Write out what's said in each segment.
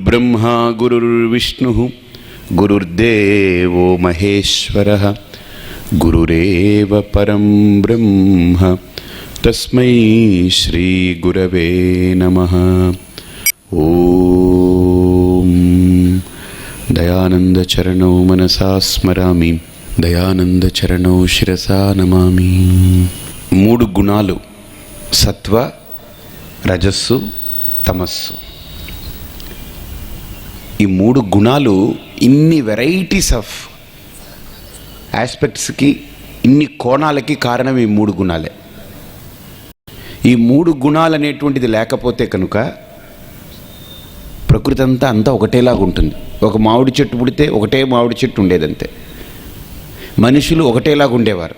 గురుర్బ్రహ్మా గురుర్విష్ణు గురుర్దేవో మహేశ్వరః గురురేవ పరం బ్రహ్మ తస్మై శ్రీ గురవే నమః. ఓం దయానంద చరణౌ మనసా స్మరామి, దయానంద చరణౌ శిరసా నమామి. 3 గుణాలు: సత్వ, రజస్సు, తమస్సు. ఈ 3 గుణాలు ఇన్ని వెరైటీస్ ఆఫ్ ఆస్పెక్ట్స్కి, ఇన్ని కోణాలకి కారణం ఈ 3 గుణాలే. ఈ 3 గుణాలు అనేటువంటిది లేకపోతే కనుక ప్రకృతి అంతా ఒకటేలాగా ఉంటుంది. ఒక మామిడి చెట్టు పుడితే ఒకటే మామిడి చెట్టు ఉండేదంతే. మనుషులు ఒకటేలాగా ఉండేవారు.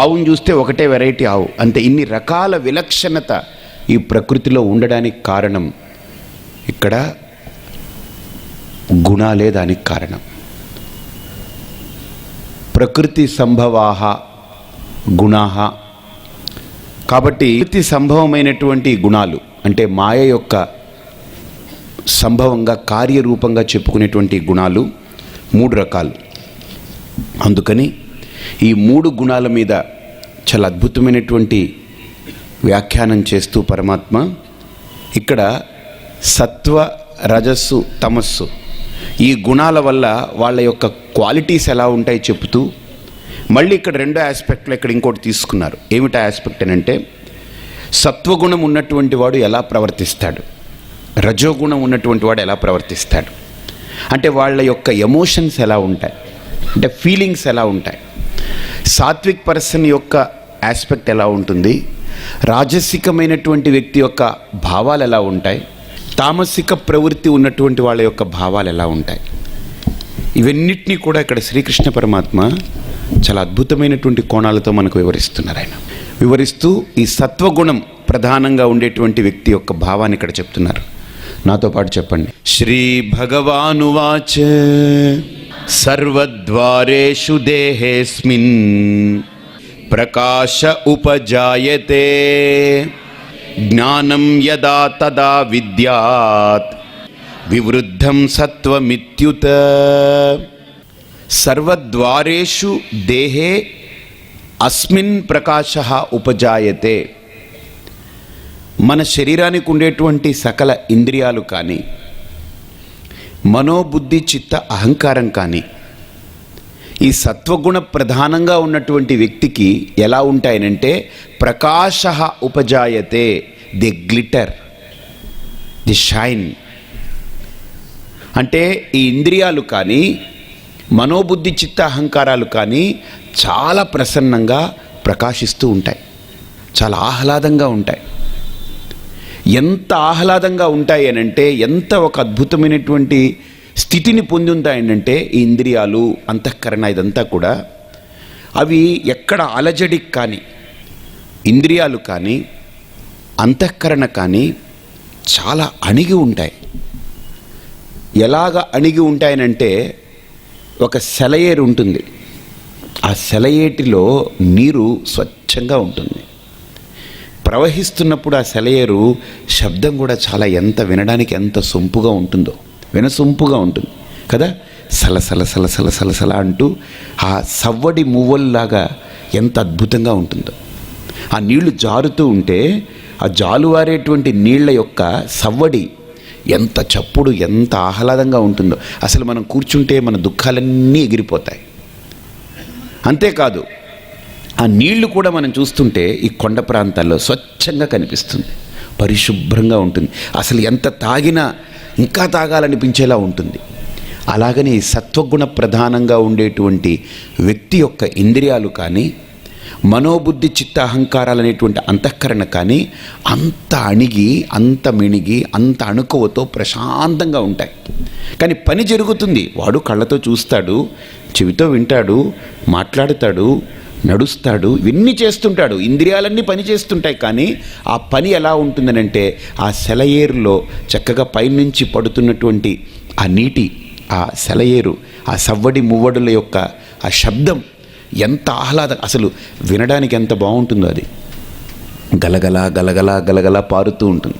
ఆవును చూస్తే ఒకటే వెరైటీ ఆవు అంతే. ఇన్ని రకాల విలక్షణత ఈ ప్రకృతిలో ఉండడానికి కారణం ఇక్కడ గుణాలే దానికి కారణం. ప్రకృతి సంభవాహ గుణాహ. కాబట్టి ప్రకృతి సంభవమైనటువంటి గుణాలు అంటే మాయ యొక్క సంభవంగా కార్యరూపంగా చెప్పుకునేటువంటి గుణాలు 3 రకాలు. అందుకని ఈ 3 గుణాల మీద చాలా అద్భుతమైనటువంటి వ్యాఖ్యానం చేస్తూ పరమాత్మ ఇక్కడ సత్వ, రజస్సు, తమస్సు ఈ గుణాల వల్ల వాళ్ళ యొక్క క్వాలిటీస్ ఎలా ఉంటాయి చెప్తూ, మళ్ళీ ఇక్కడ 2 ఆస్పెక్ట్లు ఇక్కడ ఇంకోటి తీసుకున్నారు. ఏమిటా ఆస్పెక్ట్ అని అంటే, సత్వగుణం ఉన్నటువంటి వాడు ఎలా ప్రవర్తిస్తాడు, రజోగుణం ఉన్నటువంటి వాడు ఎలా ప్రవర్తిస్తాడు, అంటే వాళ్ళ యొక్క ఎమోషన్స్ ఎలా ఉంటాయి, అంటే ఫీలింగ్స్ ఎలా ఉంటాయి. సాత్విక్ పర్సన్ యొక్క ఆస్పెక్ట్ ఎలా ఉంటుంది, రాజసికమైనటువంటి వ్యక్తి యొక్క భావాలు ఎలా ఉంటాయి, తామసిక ప్రవృత్తి ఉన్నటువంటి వాళ్ళ యొక్క భావాలు ఎలా ఉంటాయి. ఇవన్నిటినీ కూడా ఇక్కడ శ్రీకృష్ణ పరమాత్మ చాలా అద్భుతమైనటువంటి కోణాలతో మనకు వివరిస్తున్నారు. ఆయన వివరిస్తూ ఈ సత్వగుణం ప్రధానంగా ఉండేటువంటి వ్యక్తి యొక్క భావాన్ని ఇక్కడ చెప్తున్నారు. నాతో పాటు చెప్పండి. శ్రీ భగవానువాచ సర్వద్వారేషు దేహేస్మిన్ ప్రకాశ ఉపజాయతే జ్ఞానం యదా తదా విద్యాత్ వివృద్ధం సత్వమిత్యుత. సర్వద్వారేషు దేహే అస్మిన్ ప్రకాశః ఉపజాయతే. మన శరీరానికి ఉండేటువంటి సకల ఇంద్రియాలు కానీ, మనోబుద్ధి చిత్త అహంకారం కానీ ఈ సత్వగుణ ప్రధానంగా ఉన్నటువంటి వ్యక్తికి ఎలా ఉంటాయనంటే ప్రకాశః ఉపజాయతే. The glitter, the shine. అంటే ఈ ఇంద్రియాలు కానీ, మనోబుద్ధి చిత్త అహంకారాలు కానీ చాలా ప్రసన్నంగా ప్రకాశిస్తూ ఉంటాయి, చాలా ఆహ్లాదంగా ఉంటాయి. ఎంత ఆహ్లాదంగా ఉంటాయి అనంటే, ఎంత ఒక అద్భుతమైనటువంటి స్థితిని పొంది ఉంటాయంటే ఈ ఇంద్రియాలు, అంతఃకరణ ఇదంతా కూడా అవి ఎక్కడ అలజడికి కానీ, ఇంద్రియాలు కానీ అంతఃకరణ కానీ చాలా అణిగి ఉంటాయి. ఎలాగ అణిగి ఉంటాయనంటే, ఒక సెలయేరు ఉంటుంది. ఆ సెలయేటిలో నీరు స్వచ్ఛంగా ఉంటుంది. ప్రవహిస్తున్నప్పుడు ఆ సెలయేరు శబ్దం కూడా చాలా ఎంత వినడానికి ఎంత సొంపుగా ఉంటుందో, వినసొంపుగా ఉంటుంది కదా. సలసల సలసల సలసల అంటూ ఆ సవ్వడి మువ్వల్లాగా ఎంత అద్భుతంగా ఉంటుందో. ఆ నీళ్లు జారుతూ ఉంటే ఆ జాలువారేటువంటి నీళ్ల యొక్క సవ్వడి ఎంత చప్పుడు, ఎంత ఆహ్లాదంగా ఉంటుందో. అసలు మనం కూర్చుంటే మన దుఃఖాలన్నీ ఎగిరిపోతాయి. అంతేకాదు, ఆ నీళ్లు కూడా మనం చూస్తుంటే ఈ కొండ ప్రాంతాల్లో స్వచ్ఛంగా కనిపిస్తుంది, పరిశుభ్రంగా ఉంటుంది. అసలు ఎంత తాగినా ఇంకా తాగాలనిపించేలా ఉంటుంది. అలాగని సత్వగుణ ప్రధానంగా ఉండేటువంటి వ్యక్తి యొక్క ఇంద్రియాలు కానీ, మనోబుద్ధి చిత్త అహంకారాలు అనేటువంటి అంతఃకరణ కానీ అంత అణిగి, అంత మిణిగి, అంత అణుకువతో ప్రశాంతంగా ఉంటాయి. కానీ పని జరుగుతుంది. వాడు కళ్ళతో చూస్తాడు, చెవితో వింటాడు, మాట్లాడుతాడు, నడుస్తాడు, ఇవన్నీ చేస్తుంటాడు. ఇంద్రియాలన్నీ పని చేస్తుంటాయి. కానీ ఆ పని ఎలా ఉంటుందనంటే, ఆ సెలయేరులో చక్కగా పైనుంచి పడుతున్నటువంటి ఆ నీటి, ఆ సెలయేరు, ఆ సవ్వడి మువ్వడుల యొక్క ఆ శబ్దం ఎంత ఆహ్లాదం, అసలు వినడానికి ఎంత బాగుంటుందో. అది గలగల గలగల గలగల పారుతూ ఉంటుంది.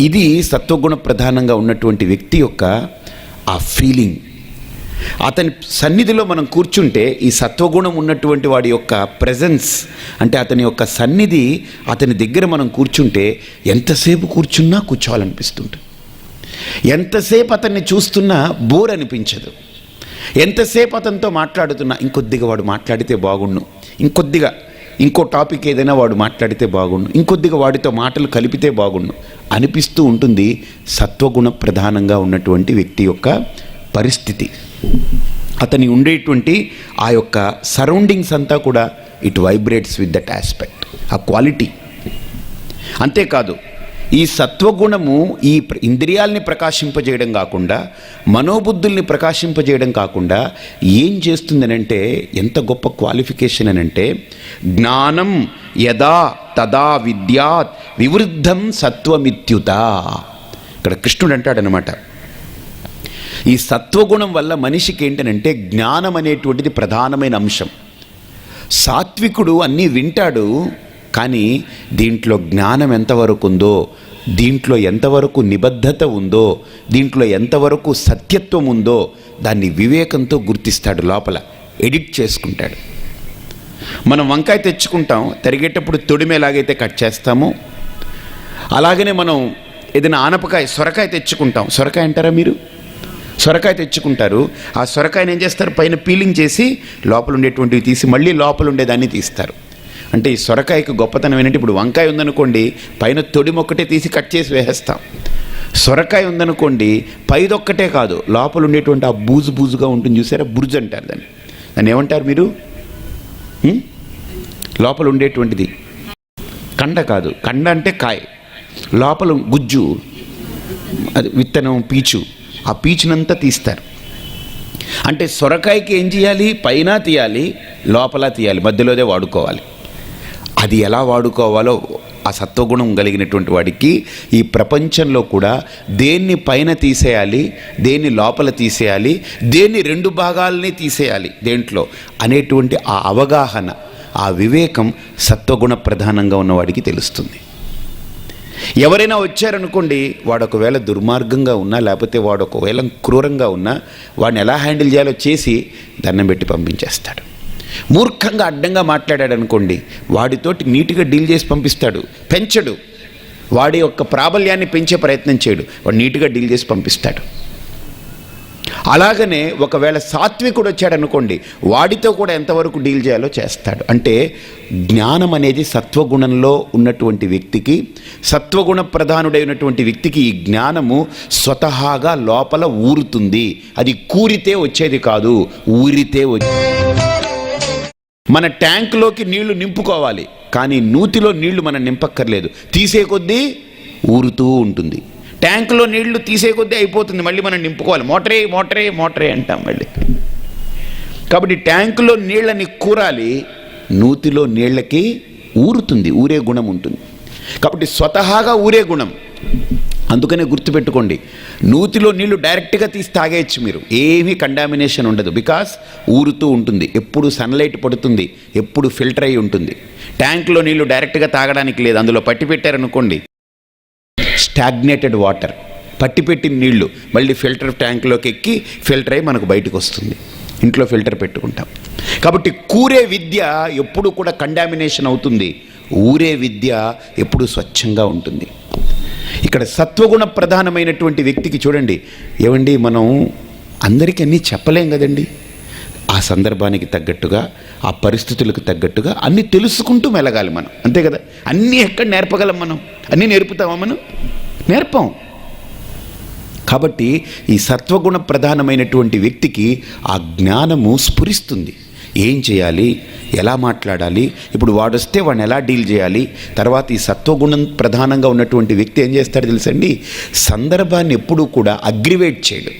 ఇది సత్వగుణ ప్రధానంగా ఉన్నటువంటి వ్యక్తి యొక్క ఆ ఫీలింగ్. అతని సన్నిధిలో మనం కూర్చుంటే ఈ సత్వగుణం ఉన్నటువంటి వాడి యొక్క ప్రెజెన్స్, అంటే అతని యొక్క సన్నిధి, అతని దగ్గర మనం కూర్చుంటే ఎంతసేపు కూర్చున్నా కూర్చోవాలనిపిస్తుంటుంది. ఎంతసేపు అతన్ని చూస్తున్నా బోర్ అనిపించదు. ఎంతసేపు అతనితో మాట్లాడుతున్నా ఇంకొద్దిగా వాడు మాట్లాడితే బాగుండు, ఇంకో టాపిక్ ఏదైనా వాడు మాట్లాడితే బాగుండు, ఇంకొద్దిగా వాడితో మాటలు కలిపితే బాగుండు అనిపిస్తూ ఉంటుంది సత్వగుణ ప్రధానంగా ఉన్నటువంటి వ్యక్తి యొక్క పరిస్థితి. అతని ఉండేటువంటి ఆ యొక్క సరౌండింగ్స్ అంతా కూడా it vibrates with that aspect, ఆ క్వాలిటీ. అంతేకాదు ఈ సత్వగుణము ఈ ఇంద్రియాల్ని ప్రకాశింపజేయడం కాకుండా, మనోబుద్ధుల్ని ప్రకాశింపజేయడం కాకుండా ఏం చేస్తుందనంటే, ఎంత గొప్ప క్వాలిఫికేషన్ అనంటే, జ్ఞానం యదా తదా విద్యాత్ వివృద్ధం సత్వమిత్యుత. ఇక్కడ కృష్ణుడు అంటాడనమాట, ఈ సత్వగుణం వల్ల మనిషికి ఏంటనంటే జ్ఞానం అనేటువంటిది ప్రధానమైన అంశం. సాత్వికుడు అన్నీ వింటాడు, కానీ దీంట్లో జ్ఞానం ఎంతవరకు ఉందో, దీంట్లో ఎంతవరకు నిబద్ధత ఉందో, దీంట్లో ఎంతవరకు సత్యత్వం ఉందో దాన్ని వివేకంతో గుర్తిస్తాడు, లోపల ఎడిట్ చేసుకుంటాడు. మనం వంకాయ తెచ్చుకుంటాం, తరిగేటప్పుడు తొడిమ ఎలాగైతే కట్ చేస్తామో అలాగనే మనం ఏదైనా ఆనపకాయ, సొరకాయ తెచ్చుకుంటాం. సొరకాయ అంటారా మీరు? సొరకాయ తెచ్చుకుంటారు, ఆ సొరకాయని ఏం చేస్తారు, పైన పీలింగ్ చేసి లోపల ఉండేటువంటివి తీసి మళ్ళీ లోపల ఉండేదాన్ని తీస్తారు. అంటే ఈ సొరకాయకు గొప్పతనం ఏంటంటే, ఇప్పుడు వంకాయ ఉందనుకోండి, పైన తొడిమొక్కటే తీసి కట్ చేసి వేసేస్తాం. సొరకాయ ఉందనుకోండి, పైదొక్కటే కాదు లోపల ఉండేటువంటి ఆ బూజుగా ఉంటుంది చూసారా, బుర్జు అంటారు దాన్ని. దాన్ని ఏమంటారు మీరు? లోపల ఉండేటువంటిది కండ కాదు, కండ అంటే కాయ, లోపల గుజ్జు, అది విత్తనం, పీచు, ఆ పీచునంతా తీస్తారు. అంటే సొరకాయకి ఏం చేయాలి, పైన తీయాలి, లోపల తీయాలి, మధ్యలోదే వాడుకోవాలి. అది ఎలా వాడుకోవాలో ఆ సత్వగుణం కలిగినటువంటి వాడికి ఈ ప్రపంచంలో కూడా దేన్ని పైన తీసేయాలి, దేన్ని లోపల తీసేయాలి, దేన్ని రెండు భాగాలని తీసేయాలి దేంట్లో అనేటువంటి ఆ అవగాహన, ఆ వివేకం సత్వగుణ ప్రధానంగా ఉన్నవాడికి తెలుస్తుంది. ఎవరైనా వచ్చారనుకోండి, వాడు ఒకవేళ దుర్మార్గంగా ఉన్నా, లేకపోతే వాడు ఒకవేళ క్రూరంగా ఉన్నా, వాడిని ఎలా హ్యాండిల్ చేయాలో చేసి దండం పెట్టి పంపించేస్తాడు. మూర్ఖంగా అడ్డంగా మాట్లాడాడు అనుకోండి, వాడితోటి నీట్గా డీల్ చేసి పంపిస్తాడు, పెంచడు, వాడి యొక్క ప్రాబల్యాన్ని పెంచే ప్రయత్నం చేయడు, వాడు నీట్గా డీల్ చేసి పంపిస్తాడు. అలాగనే ఒకవేళ సాత్వికుడు వచ్చాడనుకోండి, వాడితో కూడా ఎంతవరకు డీల్ చేయాలో చేస్తాడు. అంటే జ్ఞానం అనేది సత్వగుణంలో ఉన్నటువంటి వ్యక్తికి, సత్వగుణ ప్రధానుడైనటువంటి వ్యక్తికి ఈ జ్ఞానము స్వతహాగా లోపల ఊరుతుంది. అది కూరితే వచ్చేది కాదు, ఊరితే మన ట్యాంకులోకి నీళ్లు నింపుకోవాలి, కానీ నూతిలో నీళ్లు మనం నింపక్కర్లేదు, తీసే కొద్దీ ఊరుతూ ఉంటుంది. ట్యాంకులో నీళ్లు తీసే కొద్దీ అయిపోతుంది, మళ్ళీ మనం నింపుకోవాలి, మోటరే మోటరే మోటరే అంటాం మళ్ళీ. కాబట్టి ట్యాంకులో నీళ్ళని కూరాలి, నూతిలో నీళ్ళకి ఊరుతుంది, ఊరే గుణం ఉంటుంది. కాబట్టి స్వతహాగా ఊరే గుణం. అందుకనే గుర్తుపెట్టుకోండి, నూతిలో నీళ్లు డైరెక్ట్గా తీసి తాగేయచ్చు మీరు, ఏమీ కంటామినేషన్ ఉండదు, బికాస్ ఊరుతూ ఉంటుంది, ఎప్పుడు సన్లైట్ పడుతుంది, ఎప్పుడు ఫిల్టర్ అయి ఉంటుంది. ట్యాంకులో నీళ్లు డైరెక్ట్గా తాగడానికి లేదు, అందులో పట్టి పెట్టారనుకోండి స్టాగ్నేటెడ్ వాటర్, పట్టిపెట్టిన నీళ్లు మళ్ళీ ఫిల్టర్ ట్యాంకులోకి ఎక్కి ఫిల్టర్ అయ్యి మనకు బయటకు వస్తుంది. ఇంట్లో ఫిల్టర్ పెట్టుకుంటాం. కాబట్టి కూరే విద్య ఎప్పుడు కూడా కంటామినేషన్ అవుతుంది, ఊరే విద్య ఎప్పుడు స్వచ్ఛంగా ఉంటుంది. ఇక్కడ సత్వగుణ ప్రధానమైనటువంటి వ్యక్తికి చూడండి, ఏమండి మనం అందరికీ అన్నీ చెప్పలేం కదండి, ఆ సందర్భానికి తగ్గట్టుగా, ఆ పరిస్థితులకు తగ్గట్టుగా అన్నీ తెలుసుకుంటూ మెలగాలి మనం, అంతే కదా. అన్నీ ఎక్కడ నేర్పగలం మనం? అన్నీ నేర్పుతామా మనం? నేర్పం. కాబట్టి ఈ సత్వగుణ ప్రధానమైనటువంటి వ్యక్తికి ఆ జ్ఞానము స్ఫురిస్తుంది. ఏం చేయాలి, ఎలా మాట్లాడాలి, ఇప్పుడు వాడొస్తే వాడిని ఎలా డీల్ చేయాలి. తర్వాత ఈ సత్వగుణం ప్రధానంగా ఉన్నటువంటి వ్యక్తి ఏం చేస్తాడో తెలుసండి, సందర్భాన్ని ఎప్పుడూ కూడా అగ్రివేట్ చేయడు.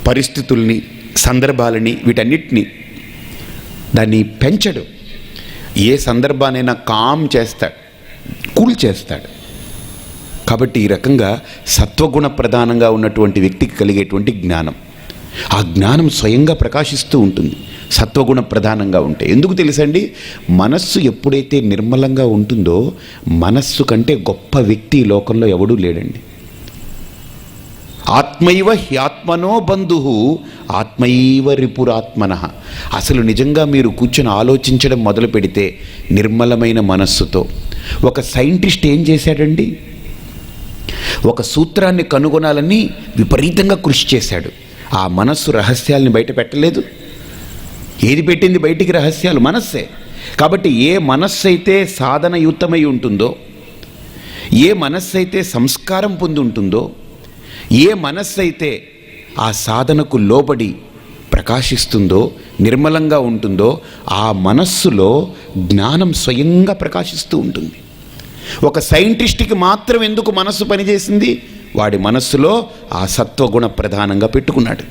పరిస్థితుల్ని, సందర్భాలని, వీటన్నిటినీ దాన్ని పెంచడు. ఏ సందర్భానైనా కామ్ చేస్తాడు, కూల్ చేస్తాడు. కాబట్టి ఈ రకంగా సత్వగుణ ప్రధానంగా ఉన్నటువంటి వ్యక్తికి కలిగేటువంటి జ్ఞానం. ఆ జ్ఞానం స్వయంగా ప్రకాశిస్తూ ఉంటుంది సత్వగుణ ప్రధానంగా ఉంటే. ఎందుకు తెలుసండి? మనస్సు ఎప్పుడైతే నిర్మలంగా ఉంటుందో మనస్సు కంటే గొప్ప వ్యక్తి ఈ లోకంలో ఎవడూ లేడండి. ఆత్మైవ హ్యాత్మనో బంధు ఆత్మైవ రిపురాత్మన. అసలు నిజంగా మీరు కూర్చొని ఆలోచించడం మొదలు పెడితే నిర్మలమైన మనస్సుతో, ఒక సైంటిస్ట్ ఏం చేశాడండి? ఒక సూత్రాన్ని కనుగొనాలని విపరీతంగా కృషి చేశాడు. ఆ మనస్సు రహస్యాల్ని బయట పెట్టలేదు. ఏది పెట్టింది బయటికి? రహస్యాలు మనస్సే. కాబట్టి ఏ మనస్సు అయితే సాధనయుక్తమై ఉంటుందో, ఏ మనస్సు అయితే సంస్కారం పొంది ఉంటుందో, ఏ మనస్సు అయితే ఆ సాధనకు లోబడి ప్రకాశిస్తుందో, నిర్మలంగా ఉంటుందో, ఆ మనస్సులో జ్ఞానం స్వయంగా ప్రకాశిస్తూ ఉంటుంది. ఒక సైంటిస్ట్కి మాత్రం ఎందుకు మనస్సు పనిచేసింది? వాడి మనస్సులో ఆ సత్వగుణ ప్రధానంగా పెట్టుకున్నాడు.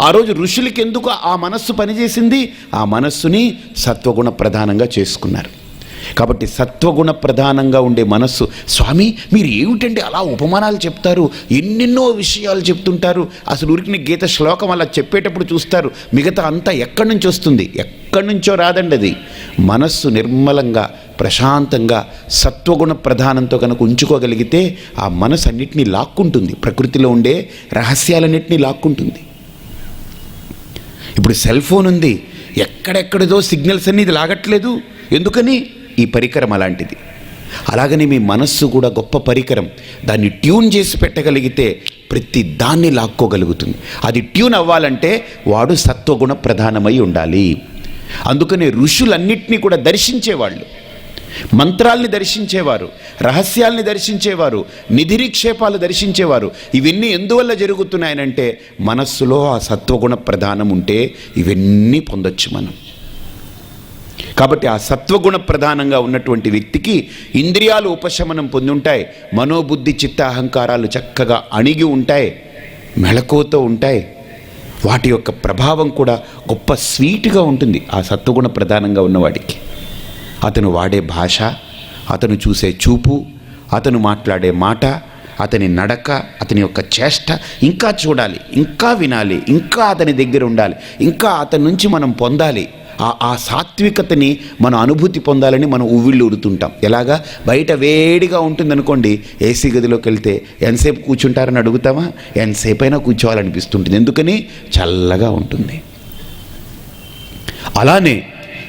ఆ రోజు ఋషులకి ఎందుకు ఆ మనస్సు పనిచేసింది? ఆ మనస్సుని సత్వగుణ ప్రధానంగా చేసుకున్నారు. కాబట్టి సత్వగుణ ప్రధానంగా ఉండే మనస్సు, స్వామి మీరు ఏమిటండి అలా ఉపమానాలు చెప్తారు, ఎన్నెన్నో విషయాలు చెప్తుంటారు, అసలు ఊరికి గీత శ్లోకం అలా చెప్పేటప్పుడు చూస్తారు, మిగతా అంతా ఎక్కడి నుంచి వస్తుంది? ఎక్కడి నుంచో రాదండి. అది మనస్సు నిర్మలంగా ప్రశాంతంగా సత్వగుణ ప్రధానంతో కనుక ఉంచుకోగలిగితే ఆ మనసు అన్నిటినీ లాక్కుంటుంది, ప్రకృతిలో ఉండే రహస్యాలన్నింటినీ లాక్కుంటుంది. ఇప్పుడు సెల్ ఫోన్ ఉంది, ఎక్కడెక్కడిదో సిగ్నల్స్ అన్నీ ఇది లాగట్లేదు. ఎందుకని? ఈ పరికరం అలాంటిది. అలాగని మీ మనస్సు కూడా గొప్ప పరికరం. దాన్ని ట్యూన్ చేసి పెట్టగలిగితే ప్రతి దాన్ని లాక్కోగలుగుతుంది. అది ట్యూన్ అవ్వాలంటే వాడు సత్వగుణ ప్రధానమై ఉండాలి. అందుకని ఋషులన్నింటినీ కూడా దర్శించేవాళ్ళు, మంత్రాల్ని దర్శించేవారు, రహస్యాల్ని దర్శించేవారు, నిధినిక్షేపాలు దర్శించేవారు. ఇవన్నీ ఎందువల్ల జరుగుతున్నాయనంటే మనస్సులో ఆ సత్వగుణ ప్రధానం ఉంటే ఇవన్నీ పొందొచ్చు మనం. కాబట్టి ఆ సత్వగుణ ప్రధానంగా ఉన్నటువంటి వ్యక్తికి ఇంద్రియాలు ఉపశమనం పొంది ఉంటాయి, మనోబుద్ధి చిత్త అహంకారాలు చక్కగా అణిగి ఉంటాయి, మెళకువతో ఉంటాయి. వాటి యొక్క ప్రభావం కూడా గొప్ప స్వీట్గా ఉంటుంది ఆ సత్వగుణ ప్రధానంగా ఉన్నవాడికి. అతను వాడే భాష, అతను చూసే చూపు, అతను మాట్లాడే మాట, అతని నడక, అతని యొక్క చేష్ట ఇంకా చూడాలి, ఇంకా వినాలి, ఇంకా అతని దగ్గర ఉండాలి, ఇంకా అతని నుంచి మనం పొందాలి. ఆ సాత్వికతని మనం అనుభూతి పొందాలని మనం ఉవ్విళ్ళు ఉడుతుంటాం. ఎలాగా? బయట వేడిగా ఉంటుందనుకోండి, ఏసీ గదిలోకి వెళ్తే ఎంతసేపు కూర్చుంటారని అడుగుతామా? ఎంతసేపు అయినా కూర్చోవాలనిపిస్తుంటుంది. ఎందుకని? చల్లగా ఉంటుంది. అలానే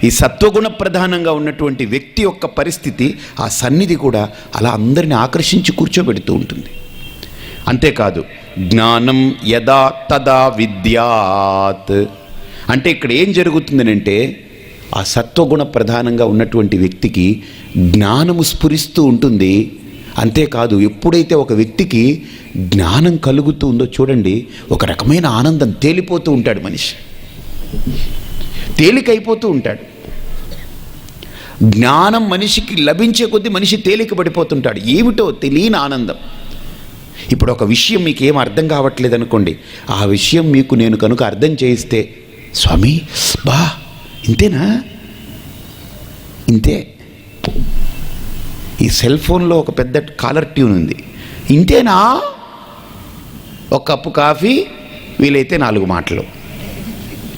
ఈ సత్వగుణ ప్రధానంగా ఉన్నటువంటి వ్యక్తి యొక్క పరిస్థితి, ఆ సన్నిధి కూడా అలా అందరిని ఆకర్షించి కూర్చోబెడుతూ ఉంటుంది. అంతేకాదు, జ్ఞానం యదా తదా విద్యాత్ అంటే ఇక్కడ ఏం జరుగుతుందనంటే ఆ సత్వగుణ ప్రధానంగా ఉన్నటువంటి వ్యక్తికి జ్ఞానము స్ఫురిస్తూ ఉంటుంది. అంతేకాదు, ఎప్పుడైతే ఒక వ్యక్తికి జ్ఞానం కలుగుతూ ఉందో చూడండి, ఒక రకమైన ఆనందం, తేలిపోతూ ఉంటాడు మనిషి, తేలికైపోతూ ఉంటాడు. జ్ఞానం మనిషికి లభించే కొద్దీ మనిషి తేలిక పడిపోతుంటాడు. ఏమిటో తెలియని ఆనందం. ఇప్పుడు ఒక విషయం మీకు ఏం అర్థం కావట్లేదు అనుకోండి, ఆ విషయం మీకు నేను కనుక అర్థం చేయిస్తే, స్వామి బా ఇంతేనా? ఇంతే. ఈ సెల్ ఫోన్లో ఒక పెద్ద కాలర్ ట్యూన్ ఉంది, ఇంతేనా? ఒక కప్పు కాఫీ, వీలైతే 4 మాటలు.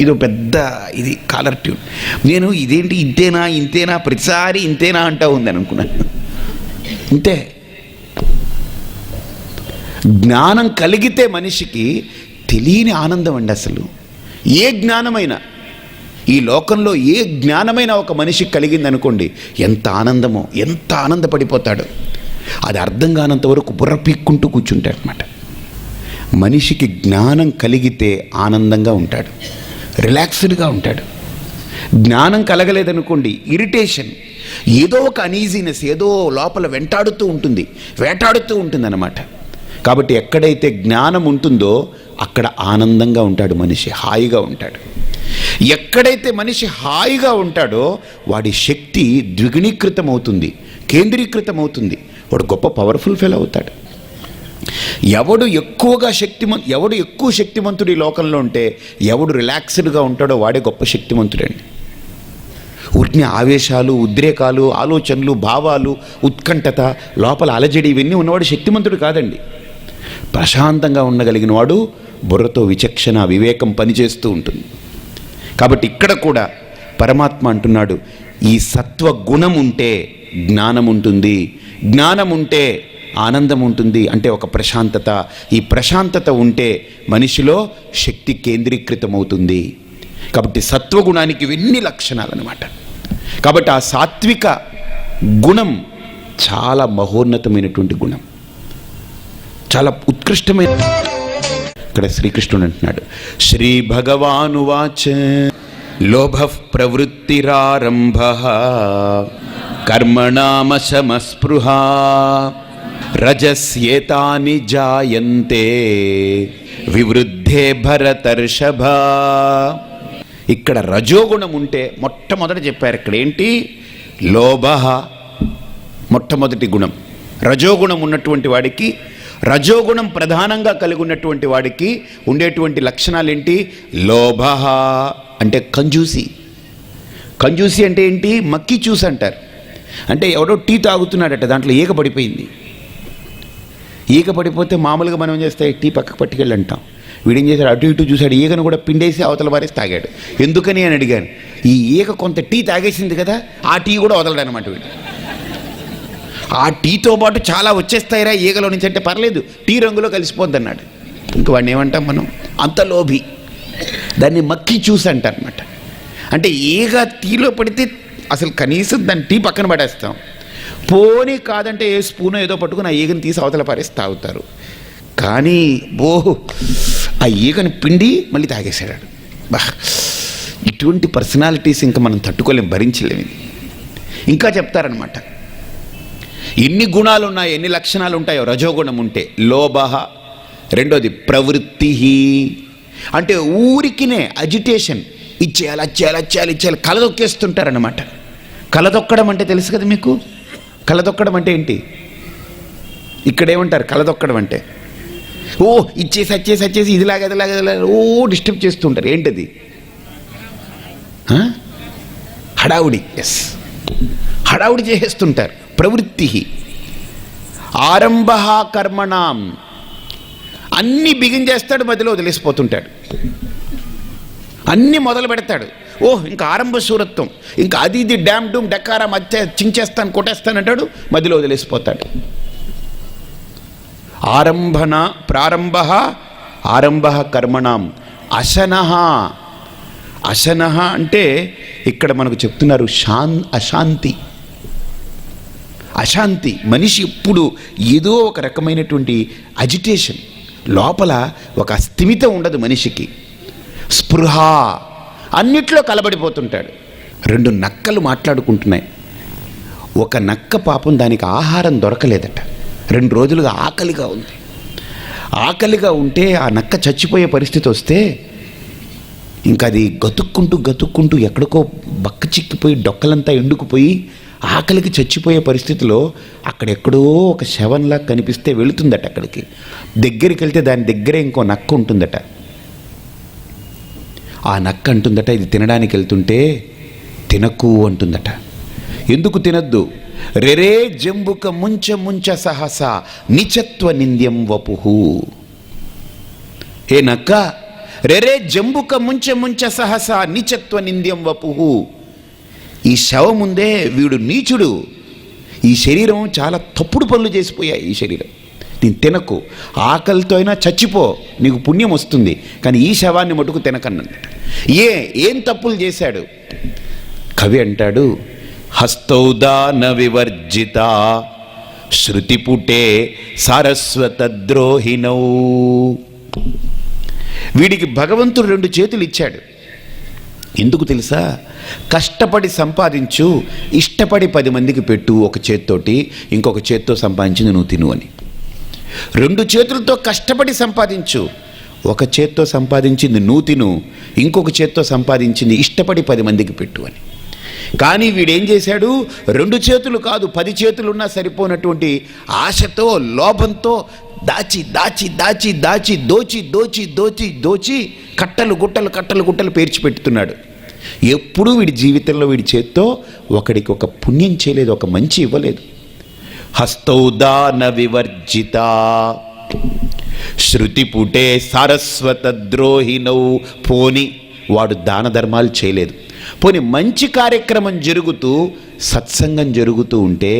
ఇది పెద్ద ఇది కాలర్ ట్యూన్. నేను ఇదేంటి ఇంతేనా ఇంతేనా ప్రతిసారి ఇంతేనా అంటా ఉందని అనుకున్నాను. ఇంతే. జ్ఞానం కలిగితే మనిషికి తెలియని ఆనందం అండి. అసలు ఏ జ్ఞానమైనా, ఈ లోకంలో ఏ జ్ఞానమైనా ఒక మనిషికి కలిగిందనుకోండి, ఎంత ఆనందమో, ఎంత ఆనందపడిపోతాడో. అది అర్థం కానంత వరకు బుర్ర పీక్కుంటూ కూర్చుంటాడు అన్నమాట. మనిషికి జ్ఞానం కలిగితే ఆనందంగా ఉంటాడు, రిలాక్స్డ్గా ఉంటాడు. జ్ఞానం కలగలేదనుకోండి, ఇరిటేషన్, ఏదో ఒక అనీజీనెస్, ఏదో లోపల వేటాడుతూ ఉంటుంది అన్నమాట. కాబట్టి ఎక్కడైతే జ్ఞానం ఉంటుందో అక్కడ ఆనందంగా ఉంటాడు మనిషి, హాయిగా ఉంటాడు. ఎక్కడైతే మనిషి హాయిగా ఉంటాడో వాడి శక్తి ద్విగుణీకృతం అవుతుంది, కేంద్రీకృతం అవుతుంది. వాడు గొప్ప పవర్ఫుల్ ఫెలో అవుతాడు. ఎవడు ఎక్కువ శక్తిమంతుడు ఈ లోకంలో ఉంటే, ఎవడు రిలాక్స్డ్గా ఉంటాడో వాడే గొప్ప శక్తిమంతుడండి. ఉట్ని ఆవేశాలు, ఉద్రేకాలు, ఆలోచనలు, భావాలు, ఉత్కంఠత, లోపల అలజడి, ఇవన్నీ ఉన్నవాడు శక్తిమంతుడు కాదండి. ప్రశాంతంగా ఉండగలిగిన వాడు బుర్రతో విచక్షణ వివేకం పనిచేస్తూ ఉంటుంది. కాబట్టి ఇక్కడ కూడా పరమాత్మ అంటున్నాడు, ఈ సత్వ గుణం ఉంటే జ్ఞానం ఉంటుంది, జ్ఞానం ఉంటే ఆనందం ఉంటుంది, అంటే ఒక ప్రశాంతత. ఈ ప్రశాంతత ఉంటే మనిషిలో శక్తి కేంద్రీకృతమవుతుంది. కాబట్టి సత్వగుణానికి ఇవన్నీ లక్షణాలు అన్నమాట. కాబట్టి ఆ సాత్విక గుణం చాలా మహోన్నతమైనటువంటి గుణం, చాలా ఉత్కృష్టమైన. ఇక్కడ శ్రీకృష్ణుడు అంటున్నాడు, శ్రీ భగవానువాచ లోభ ప్రవృత్తిరారంభ కర్మణామశమస్పృహ రజస్యేతాని జాయంతే వివృద్ధే భరతర్షభ. ఇక్కడ రజోగుణం ఉంటే మొట్టమొదట చెప్పారు. ఇక్కడ ఏంటి? లోభ మొట్టమొదటి గుణం. రజోగుణం ఉన్నటువంటి వాడికి, రజోగుణం ప్రధానంగా కలిగి ఉన్నటువంటి వాడికి ఉండేటువంటి లక్షణాలు ఏంటి? లోభ అంటే కంజూసి. కంజూసి అంటే ఏంటి? మక్కి చూసి అంటారు. అంటే ఎవడో టీ తాగుతున్నాడట, దాంట్లో ఈగ పడిపోయింది. ఈగ పడిపోతే మామూలుగా మనం ఏం చేస్తాయి, టీ పక్కకు పట్టుకెళ్ళి అంటాం. వీడేం చేశాడు, అటు ఇటు చూశాడు, ఈగను కూడా పిండేసి అవతల వారేసి తాగాడు. ఎందుకని అని అడిగాను. ఈ ఈగ కొంత టీ తాగేసింది కదా, ఆ టీ కూడా వదలడు అనమాట వీడు. ఆ టీతో పాటు చాలా వచ్చేస్తాయిరా ఈగలో నుంచి అంటే పర్లేదు, టీ రంగులో కలిసిపోద్ది అన్నాడు. ఇంక వాడిని ఏమంటాం మనం? అంత లోభి. దాన్ని మక్కి చూసి అంటారు అనమాట. అంటే ఈగ టీలో పడితే అసలు కనీసం దాన్ని టీ పక్కన పడేస్తాం, పోనీ కాదంటే ఏ స్పూనో ఏదో పట్టుకుని ఆ ఈగని తీసి అవతల పారేసి తాగుతారు. కానీ ఆ ఈగని పిండి మళ్ళీ తాగేసాడు. బా, ఇటువంటి పర్సనాలిటీస్ ఇంకా మనం తట్టుకోలేం, భరించలేము. ఇంకా చెప్తారనమాట, ఎన్ని గుణాలు ఉన్నాయో, ఎన్ని లక్షణాలు ఉంటాయో రజోగుణం ఉంటే. లోభ, రెండోది ప్రవృత్తి, అంటే ఊరికినే అజిటేషన్, ఇచ్చేయాలి అచ్చేయాలి అచ్చేయాలి ఇచ్చేయాలి, కలదొక్కేస్తుంటారనమాట. కలదొక్కడం అంటే తెలుసు కదా మీకు? కలదొక్కడం అంటే ఏంటి? ఇక్కడేమంటారు కలదొక్కడం అంటే? ఓ ఇచ్చేసి వచ్చేసి వచ్చేసి ఇదిలాగా ఇదిలాగా ఇదిలాగా ఓ డిస్టర్బ్ చేస్తూ ఉంటారు. ఏంటది? హడావుడి. ఎస్, హడావుడి చేసేస్తుంటారు. ప్రవృత్తి. ఆరంభ కర్మణాం, అన్నీ బిగించేస్తాడు, మధ్యలో వదిలేసిపోతుంటాడు. అన్నీ మొదలు పెడతాడు. ఇంకా ఆరంభ శూరత్వం, ఇంకా అది ఇది డ్యామ్ డూమ్ డెక్కారా మధ్య చించేస్తాను కొట్టేస్తానంటాడు, మధ్యలో వదిలేసిపోతాడు. ప్రారంభ ఆరంభ కర్మణాం అశనః. అశనః అంటే ఇక్కడ మనకు చెప్తున్నారు అశాంతి. అశాంతి, మనిషి ఎప్పుడు ఏదో ఒక రకమైనటువంటి అజిటేషన్, లోపల ఒక స్థిమితం ఉండదు మనిషికి. స్పృహ, అన్నిట్లో కలబడిపోతుంటాడు. రెండు నక్కలు మాట్లాడుకుంటున్నాయి. ఒక నక్క పాపం దానికి ఆహారం దొరకలేదట, 2 రోజులుగా ఆకలిగా ఉంది. ఆకలిగా ఉంటే ఆ నక్క చచ్చిపోయే పరిస్థితి వస్తే ఇంకా అది గతుక్కుంటూ ఎక్కడికో బక్క చిక్కిపోయి డొక్కలంతా ఎండుకుపోయి ఆకలికి చచ్చిపోయే పరిస్థితిలో అక్కడెక్కడో ఒక శవంలా కనిపిస్తే వెళుతుందట. అక్కడికి దగ్గరికి వెళ్తే దాని దగ్గరే ఇంకో నక్క ఉంటుందట. ఆ నక్క అంటుందట, ఇది తినడానికి వెళ్తుంటే తినకు అంటుందట. ఎందుకు తినద్దు? రెరే జంబుక ముంచ సహస నిచత్వ నింద్యం వపుహు. ఏ నక్క, రెరే జంబుక ముంచ సహస నిచత్వ నింద్యం వపుహు. ఈ శవం ఉందే వీడు నీచుడు, ఈ శరీరం చాలా తప్పుడు పనులు చేసిపోయాయి. ఈ శరీరం దీన్ని తినకు, ఆకలితో అయినా చచ్చిపో, నీకు పుణ్యం వస్తుంది, కానీ ఈ శవాన్ని మటుకు తినకన్నట్టు. ఏం తప్పులు చేశాడు? కవి అంటాడు, హస్తౌదాన వివర్జిత శృతిపుటే సారస్వత ద్రోహిణౌ. వీడికి భగవంతుడు 2 చేతులు ఇచ్చాడు. ఎందుకు తెలుసా? కష్టపడి సంపాదించు, ఇష్టపడి 10 మందికి పెట్టు, ఒక చేత్తోటి, ఇంకొక చేత్తో సంపాదించింది నువ్వు తిను అని. 2 చేతులతో కష్టపడి సంపాదించు, ఒక చేత్తో సంపాదించింది నువ్వు తిను, ఇంకొక చేత్తో సంపాదించింది ఇష్టపడి 10 మందికి పెట్టు అని. కానీ వీడేం చేశాడు? 2 చేతులు కాదు, 10 చేతులున్నా సరిపోనటువంటి ఆశతో, లోభంతో దాచి దాచి దాచి దాచి దోచి దోచి దోచి దోచి కట్టలు గుట్టలు పేర్చి పెట్టుతున్నాడు. ఎప్పుడూ వీడి జీవితంలో వీడి చేత్తో ఒకడికి ఒక పుణ్యం చేయలేదు, ఒక మంచి ఇవ్వలేదు. హస్తౌదాన వివర్జిత. శృతి పుటే సారస్వత ద్రోహినౌ. పోని వాడు దాన ధర్మాలు చేయలేదు, పోని మంచి కార్యక్రమం జరుగుతూ సత్సంగం జరుగుతూ ఉంటే,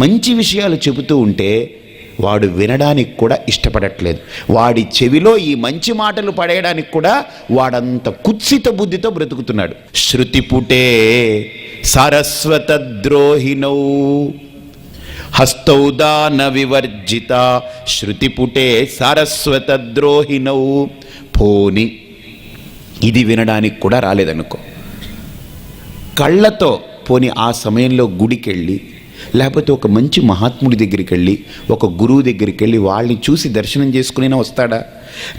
మంచి విషయాలు చెబుతూ ఉంటే వాడు వినడానికి కూడా ఇష్టపడట్లేదు. వాడి చెవిలో ఈ మంచి మాటలు పడేయడానికి కూడా వాడంత కుత్సిత బుద్ధితో బ్రతుకుతున్నాడు. శృతి పుటే సారస్వత ద్రోహినౌ హస్తౌ దాన వివర్జిత. శృతి పుటే సారస్వత ద్రోహినౌ. పోని ఇది వినడానికి కూడా రాలేదనుకో, కళ్ళతో పోని ఆ సమయంలో గుడికెళ్ళి, లేకపోతే ఒక మంచి మహాత్ముడి దగ్గరికి వెళ్ళి, ఒక గురువు దగ్గరికి వెళ్ళి వాళ్ళని చూసి దర్శనం చేసుకునే వస్తాడా?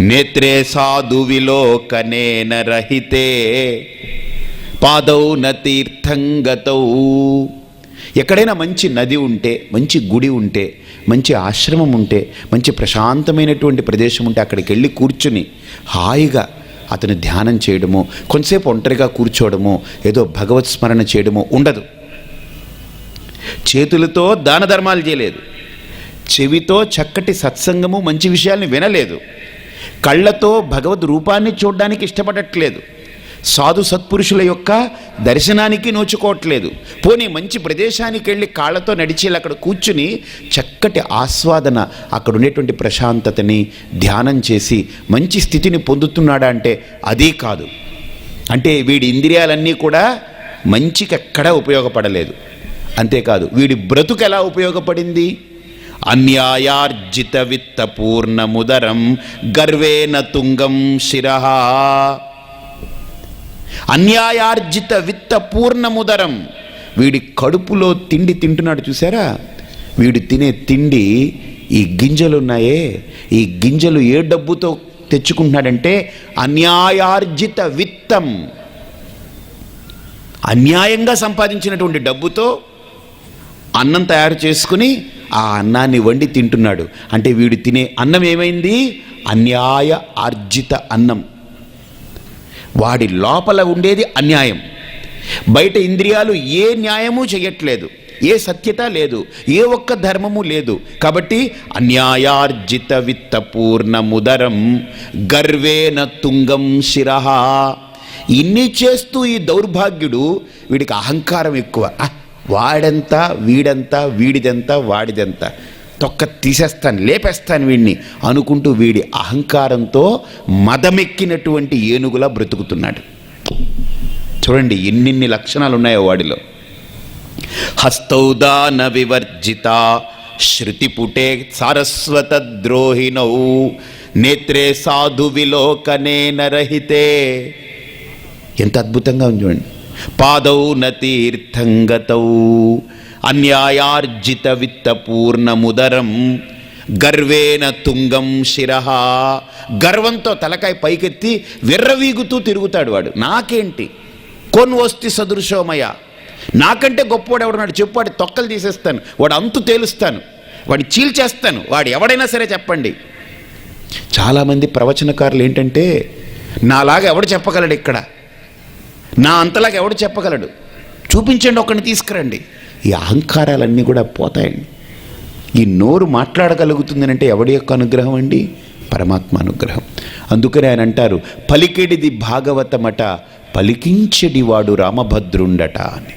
నేత్రే సాధు విలోకనేన రహితే పాదౌ న తీర్థంగతౌ. ఎక్కడైనా మంచి నది ఉంటే, మంచి గుడి ఉంటే, మంచి ఆశ్రమం ఉంటే, మంచి ప్రశాంతమైనటువంటి ప్రదేశం ఉంటే అక్కడికి వెళ్ళి కూర్చుని హాయిగా అతను ధ్యానం చేయడమో, కొంతసేపు ఒంటరిగా కూర్చోవడమో, ఏదో భగవత్ స్మరణ చేయడమో ఉండదు. చేతులతో దాన ధర్మాలు చేయలేదు, చెవితో చక్కటి సత్సంగము మంచి విషయాల్ని వినలేదు, కళ్ళతో భగవద్ రూపాన్ని చూడడానికి ఇష్టపడట్లేదు, సాధు సత్పురుషుల యొక్క దర్శనానికి నోచుకోవట్లేదు. పోనీ మంచి ప్రదేశానికి వెళ్ళి కాళ్ళతో నడిచి అక్కడ కూర్చుని చక్కటి ఆస్వాదన, అక్కడ ఉండేటువంటి ప్రశాంతతని ధ్యానం చేసి మంచి స్థితిని పొందుతున్నాడా అంటే అదీ కాదు. అంటే వీడి ఇంద్రియాలన్నీ కూడా మంచికి ఎక్కడా ఉపయోగపడలేదు. అంతేకాదు, వీడి బ్రతుకు ఎలా ఉపయోగపడింది? అన్యాయార్జిత విత్త పూర్ణముదరం గర్వేన తుంగం శిరః. అన్యాయార్జిత విత్త పూర్ణముదరం. వీడి కడుపులో తిండి తింటున్నాడు చూసారా? వీడు తినే తిండి, ఈ గింజలు ఉన్నాయే, ఈ గింజలు ఏ డబ్బుతో తెచ్చుకుంటున్నాడంటే అన్యాయార్జిత విత్తం. అన్యాయంగా సంపాదించినటువంటి డబ్బుతో అన్నం తయారు చేసుకుని ఆ అన్నాన్ని వండి తింటున్నాడు. అంటే వీడు తినే అన్నం ఏమైంది? అన్యాయ ఆర్జిత అన్నం. వాడి లోపల ఉండేది అన్యాయం. బయట ఇంద్రియాలు ఏ న్యాయము చేయట్లేదు, ఏ సత్యత లేదు, ఏ ఒక్క ధర్మము లేదు. కాబట్టి అన్యాయార్జిత విత్త పూర్ణముదరం గర్వేన తుంగం శిరః. ఇన్ని చేస్తూ ఈ దౌర్భాగ్యుడు, వీడికి అహంకారం ఎక్కువ. వాడంతా వీడంతా, వీడిదంతా వాడిదంతా, తొక్క తీసేస్తాను, లేపేస్తాను వీడిని అనుకుంటూ వీడి అహంకారంతో మదమెక్కినటువంటి ఏనుగులా బ్రతుకుతున్నాడు. చూడండి ఎన్నిన్ని లక్షణాలు ఉన్నాయో వాడిలో. హస్తౌదాన వివర్జిత శృతి పుటే సారస్వత ద్రోహినౌ నేత్రే సాధు విలోకనేన రహితే. ఎంత అద్భుతంగా ఉంది చూడండి. పాదౌ న తీర్థంగతౌ అన్యాయార్జిత విత్త పూర్ణముదరం గర్వేన తుంగం శిరః. గర్వంతో తలకాయ పైకెత్తి విర్రవీగుతూ తిరుగుతాడు వాడు. నాకేంటి, కొన్వస్తి సదృశోమయ, నాకంటే గొప్పవాడు ఎవడున్నాడు చెప్పు, వాడి తొక్కలు తీసేస్తాను, వాడు అంతు తేలుస్తాను, వాడి చీల్చేస్తాను, వాడు ఎవడైనా సరే చెప్పండి. చాలామంది ప్రవచనకారులు ఏంటంటే, నాలాగా ఎవడు చెప్పగలడు, ఇక్కడ నా అంతలాగా ఎవడు చెప్పగలడు, చూపించండి, ఒకరిని తీసుకురండి. ఈ అహంకారాలన్నీ కూడా పోతాయండి. ఈ నోరు మాట్లాడగలుగుతుంది అంటే ఎవడి యొక్క అనుగ్రహం అండి? పరమాత్మ అనుగ్రహం. అందుకని ఆయన అంటారు, పలికెడిది భాగవతమట, పలికించెడివాడు రామభద్రుండట అని.